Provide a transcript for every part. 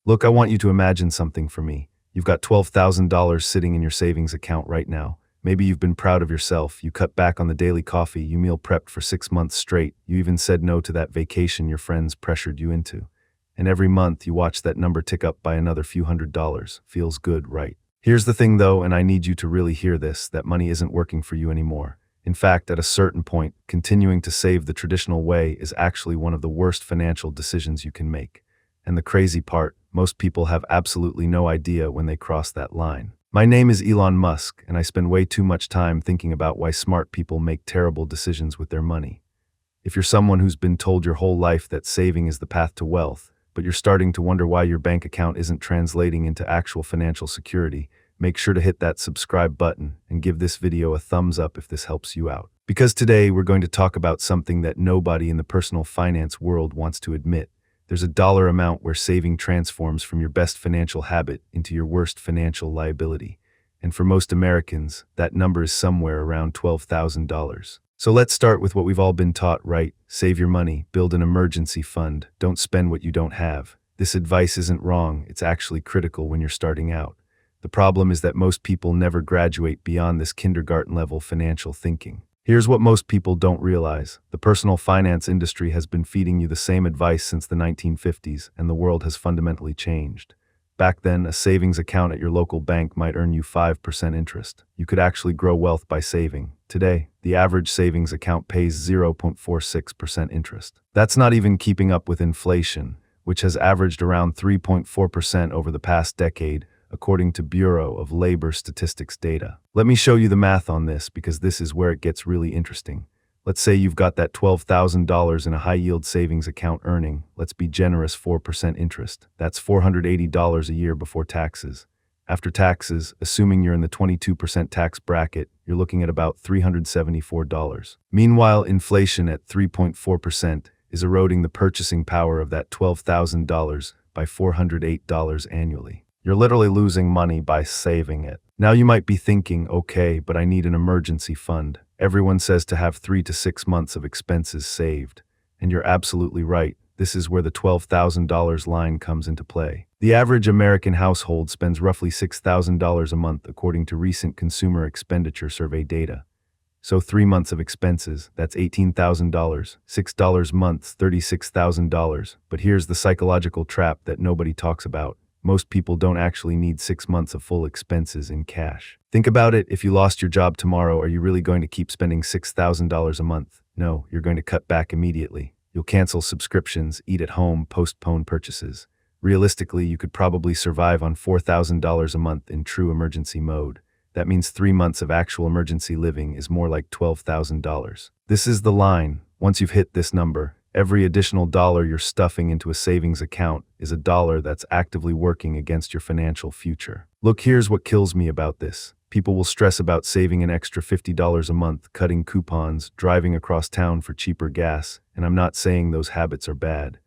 Look, I want you to imagine something for me. You've got $12,000 sitting in your savings account right now. Maybe you've been proud of yourself. You cut back on the daily coffee. You meal prepped for 6 months straight. You even said no to that vacation your friends pressured you into. And every month you watch that number tick up by another few $100s. Feels good, right? Here's the thing though, and I need you to really hear this, that money isn't working for you anymore. In fact, at a certain point, continuing to save the traditional way is actually one of the worst financial decisions you can make. And the crazy part, most people have absolutely no idea when they cross that line. My name is Elon Musk, and I spend way too much time thinking about why smart people make terrible decisions with their money. If you're someone who's been told your whole life that saving is the path to wealth, but you're starting to wonder why your bank account isn't translating into actual financial security, make sure to hit that subscribe button and give this video a thumbs up if this helps you out. Because today we're going to talk about something that nobody in the personal finance world wants to admit. There's a dollar amount where saving transforms from your best financial habit into your worst financial liability. And for most Americans, that number is somewhere around $12,000. So let's start with what we've all been taught, right? Save your money, build an emergency fund, don't spend what you don't have. This advice isn't wrong, it's actually critical when you're starting out. The problem is that most people never graduate beyond this kindergarten-level financial thinking. Here's what most people don't realize. The personal finance industry has been feeding you the same advice since the 1950s, and the world has fundamentally changed. Back then, a savings account at your local bank might earn you 5% interest. You could actually grow wealth by saving. Today, the average savings account pays 0.46% interest. That's not even keeping up with inflation, which has averaged around 3.4% over the past decade, according to Bureau of Labor Statistics data. Let me show you the math on this because this is where it gets really interesting. Let's say you've got that $12,000 in a high-yield savings account earning, let's be generous, 4% interest. That's $480 a year before taxes. After taxes, assuming you're in the 22% tax bracket, you're looking at about $374. Meanwhile, inflation at 3.4% is eroding the purchasing power of that $12,000 by $408 annually. You're literally losing money by saving it. Now you might be thinking, okay, but I need an emergency fund. Everyone says to have 3 to 6 months of expenses saved. And you're absolutely right. This is where the $12,000 line comes into play. The average American household spends roughly $6,000 a month according to recent Consumer Expenditure Survey data. So 3 months of expenses, that's $18,000. $6 months, $36,000. But here's the psychological trap that nobody talks about. Most people don't actually need 6 months of full expenses in cash. Think about it, if you lost your job tomorrow, are you really going to keep spending $6,000 a month? No, you're going to cut back immediately. You'll cancel subscriptions, eat at home, postpone purchases. Realistically, you could probably survive on $4,000 a month in true emergency mode. That means 3 months of actual emergency living is more like $12,000. This is the line. Once you've hit this number, every additional dollar you're stuffing into a savings account is a dollar that's actively working against your financial future. Look, here's what kills me about this. People will stress about saving an extra $50 a month, cutting coupons, driving across town for cheaper gas, and I'm not saying those habits are bad.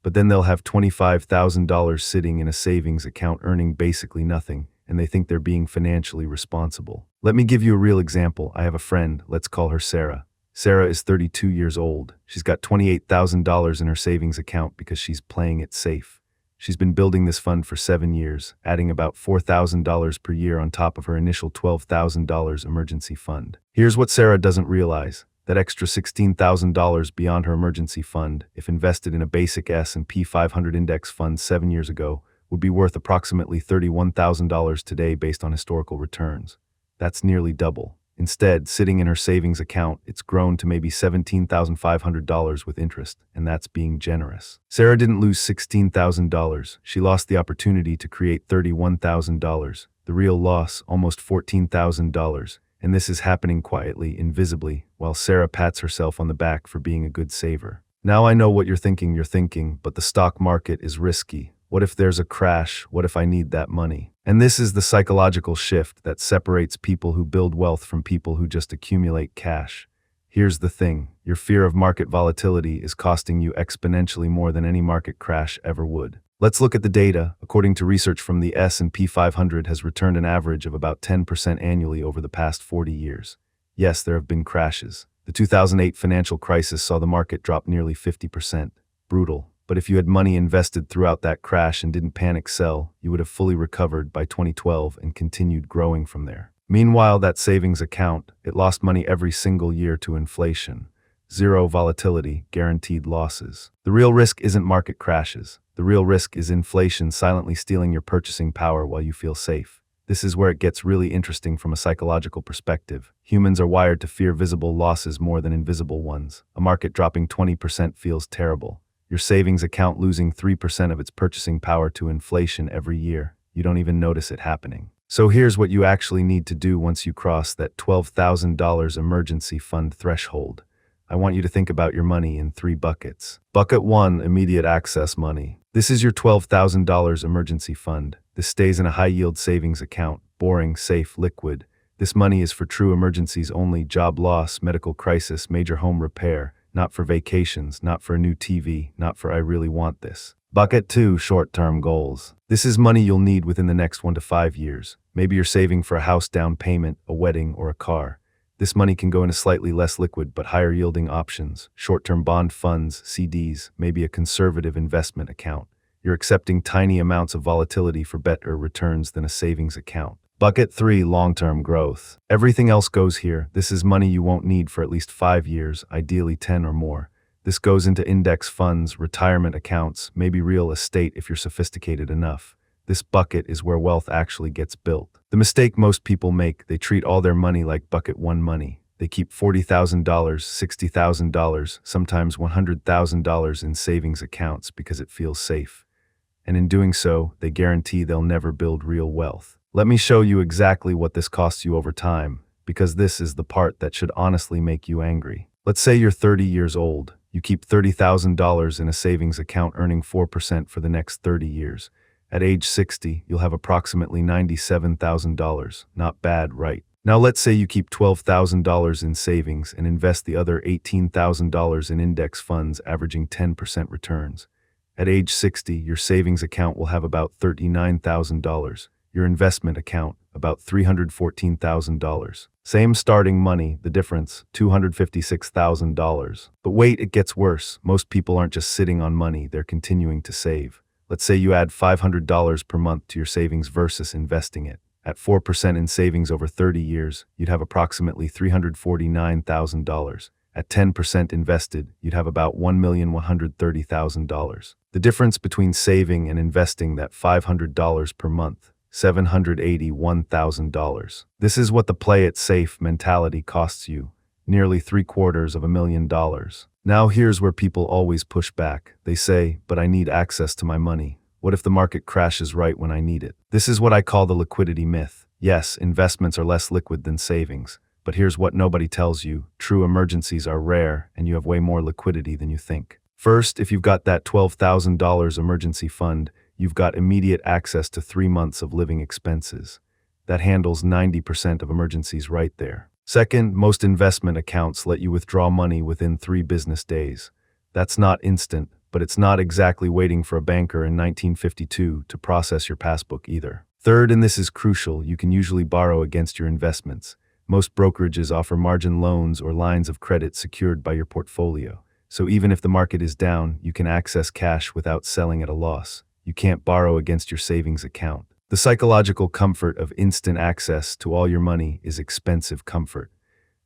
But then they'll have $25,000 sitting in a savings account earning basically nothing, and they think they're being financially responsible. Let me give you a real example. I have a friend, let's call her Sarah. Sarah is 32 years old. She's got $28,000 in her savings account because she's playing it safe. She's been building this fund for 7 years, adding about $4,000 per year on top of her initial $12,000 emergency fund. Here's what Sarah doesn't realize. That extra $16,000 beyond her emergency fund, if invested in a basic S&P 500 index fund 7 years ago, would be worth approximately $31,000 today based on historical returns. That's nearly double. Instead, sitting in her savings account, it's grown to maybe $17,500 with interest, and that's being generous. Sarah didn't lose $16,000. She lost the opportunity to create $31,000. The real loss, almost $14,000. And this is happening quietly, invisibly, while Sarah pats herself on the back for being a good saver. Now I know what you're thinking, but the stock market is risky. What if there's a crash? What if I need that money? And this is the psychological shift that separates people who build wealth from people who just accumulate cash. Here's the thing, your fear of market volatility is costing you exponentially more than any market crash ever would. Let's look at the data. According to research from the S&P 500 has returned an average of about 10% annually over the past 40 years. Yes, there have been crashes. The 2008 financial crisis saw the market drop nearly 50%. Brutal. But if you had money invested throughout that crash and didn't panic sell, you would have fully recovered by 2012 and continued growing from there. Meanwhile, that savings account, it lost money every single year to inflation. Zero volatility, guaranteed losses. The real risk isn't market crashes. The real risk is inflation silently stealing your purchasing power while you feel safe. This is where it gets really interesting from a psychological perspective. Humans are wired to fear visible losses more than invisible ones. A market dropping 20% feels terrible. Your savings account losing 3% of its purchasing power to inflation every year. You don't even notice it happening. So here's what you actually need to do once you cross that $12,000 emergency fund threshold. I want you to think about your money in 3 buckets. Bucket 1, immediate access money. This is your $12,000 emergency fund. This stays in a high-yield savings account, boring, safe, liquid. This money is for true emergencies only: job loss, medical crisis, major home repair, not for vacations, not for a new TV, not for "I really want this." Bucket 2, short-term goals. This is money you'll need within the next 1 to 5 years. Maybe you're saving for a house down payment, a wedding, or a car. This money can go into slightly less liquid but higher yielding options: short-term bond funds, CDs, maybe a conservative investment account. You're accepting tiny amounts of volatility for better returns than a savings account. Bucket 3, long-term growth. Everything else goes here. This is money you won't need for at least 5 years, ideally 10 or more. This goes into index funds, retirement accounts, maybe real estate if you're sophisticated enough. This bucket is where wealth actually gets built. The mistake most people make: they treat all their money like bucket 1 money. They keep $40,000, $60,000, sometimes $100,000 in savings accounts because it feels safe. And in doing so, they guarantee they'll never build real wealth. Let me show you exactly what this costs you over time, because this is the part that should honestly make you angry. Let's say you're 30 years old. You keep $30,000 in a savings account earning 4% for the next 30 years. At age 60, you'll have approximately $97,000. Not bad, right? Now let's say you keep $12,000 in savings and invest the other $18,000 in index funds averaging 10% returns. At age 60, your savings account will have about $39,000. Your investment account, about $314,000. Same starting money, the difference, $256,000. But wait, it gets worse. Most people aren't just sitting on money, they're continuing to save. Let's say you add $500 per month to your savings versus investing it. At 4% in savings over 30 years, you'd have approximately $349,000. At 10% invested, you'd have about $1,130,000. The difference between saving and investing that $500 per month, $781,000. This is what the play it safe mentality costs you, nearly $750,000. Now here's where people always push back. They say, but I need access to my money. What if the market crashes right when I need it? This is what I call the liquidity myth. Yes, investments are less liquid than savings, but here's what nobody tells you: true emergencies are rare and you have way more liquidity than you think. First, if you've got that $12,000 emergency fund, you've got immediate access to 3 months of living expenses. That handles 90% of emergencies right there. Second, most investment accounts let you withdraw money within 3 business days. That's not instant, but it's not exactly waiting for a banker in 1952 to process your passbook either. Third, and this is crucial, you can usually borrow against your investments. Most brokerages offer margin loans or lines of credit secured by your portfolio. So even if the market is down, you can access cash without selling at a loss. You can't borrow against your savings account. The psychological comfort of instant access to all your money is expensive comfort.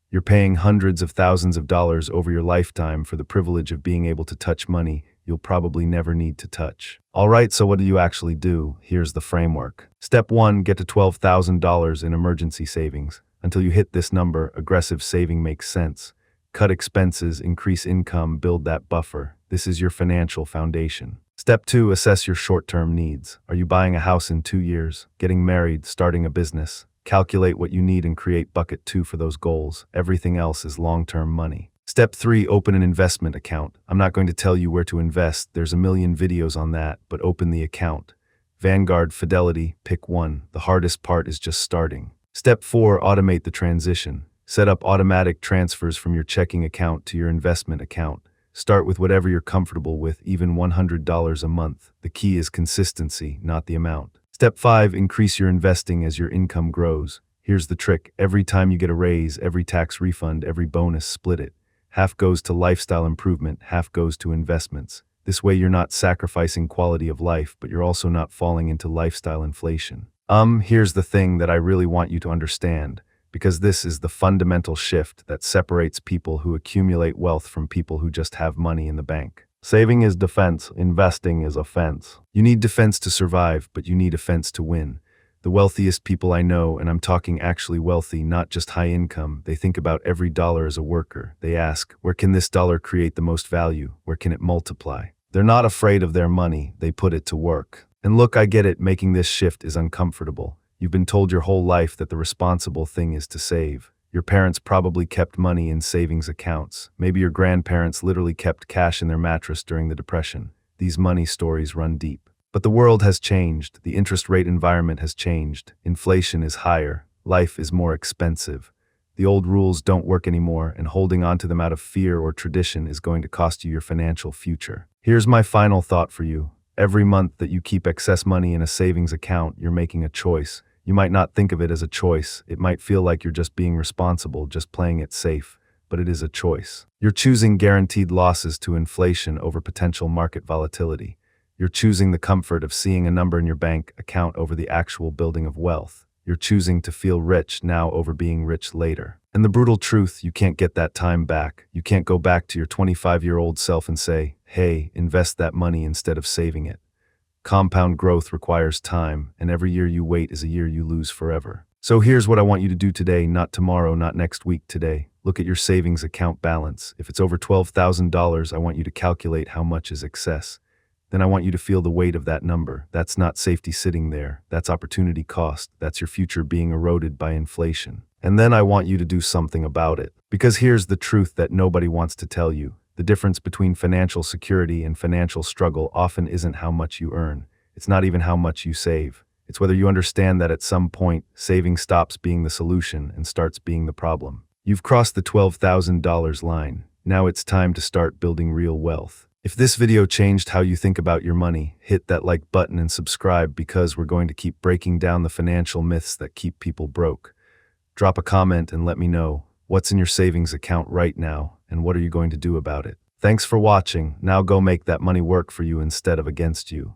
You're paying hundreds of thousands of dollars over your lifetime for the privilege of being able to touch money you'll probably never need to touch. Alright, so what do you actually do? Here's the framework. Step 1, get to $12,000 in emergency savings. Until you hit this number, aggressive saving makes sense. Cut expenses, increase income, build that buffer. This is your financial foundation. Step 2, assess your short-term needs. Are you buying a house in 2 years? Getting married? Starting a business? Calculate what you need and create bucket 2 for those goals. Everything else is long-term money. Step 3, open an investment account. I'm not going to tell you where to invest. There's a million videos on that, but open the account. Vanguard, Fidelity, pick one. The hardest part is just starting. Step 4, automate the transition. Set up automatic transfers from your checking account to your investment account. Start with whatever you're comfortable with, even $100 a month. The key is consistency, not the amount. Step 5, increase your investing as your income grows. Here's the trick. Every time you get a raise, every tax refund, every bonus, split it. Half goes to lifestyle improvement, half goes to investments. This way you're not sacrificing quality of life, but you're also not falling into lifestyle inflation. Here's the thing that I really want you to understand, because this is the fundamental shift that separates people who accumulate wealth from people who just have money in the bank. Saving is defense, investing is offense. You need defense to survive, but you need offense to win. The wealthiest people I know, and I'm talking actually wealthy, not just high income, they think about every dollar as a worker. They ask, where can this dollar create the most value? Where can it multiply? They're not afraid of their money, they put it to work. And look, I get it, making this shift is uncomfortable. You've been told your whole life that the responsible thing is to save. Your parents probably kept money in savings accounts. Maybe your grandparents literally kept cash in their mattress during the Depression. These money stories run deep. But the world has changed. The interest rate environment has changed. Inflation is higher. Life is more expensive. The old rules don't work anymore, and holding on to them out of fear or tradition is going to cost you your financial future. Here's my final thought for you. Every month that you keep excess money in a savings account, you're making a choice. You might not think of it as a choice. It might feel like you're just being responsible, just playing it safe, but it is a choice. You're choosing guaranteed losses to inflation over potential market volatility. You're choosing the comfort of seeing a number in your bank account over the actual building of wealth. You're choosing to feel rich now over being rich later. And the brutal truth, you can't get that time back. You can't go back to your 25-year-old self and say, hey, invest that money instead of saving it. Compound growth requires time, and every year you wait is a year you lose forever. So here's what I want you to do today, not tomorrow, not next week, today. Look at your savings account balance. If it's over $12,000, I want you to calculate how much is excess. Then I want you to feel the weight of that number. That's not safety sitting there. That's opportunity cost. That's your future being eroded by inflation. And then I want you to do something about it. Because here's the truth that nobody wants to tell you. The difference between financial security and financial struggle often isn't how much you earn. It's not even how much you save. It's whether you understand that at some point, saving stops being the solution and starts being the problem. You've crossed the $12,000 line. Now it's time to start building real wealth. If this video changed how you think about your money, hit that like button and subscribe, because we're going to keep breaking down the financial myths that keep people broke. Drop a comment and let me know what's in your savings account right now and what are you going to do about it. Thanks for watching. Now go make that money work for you instead of against you.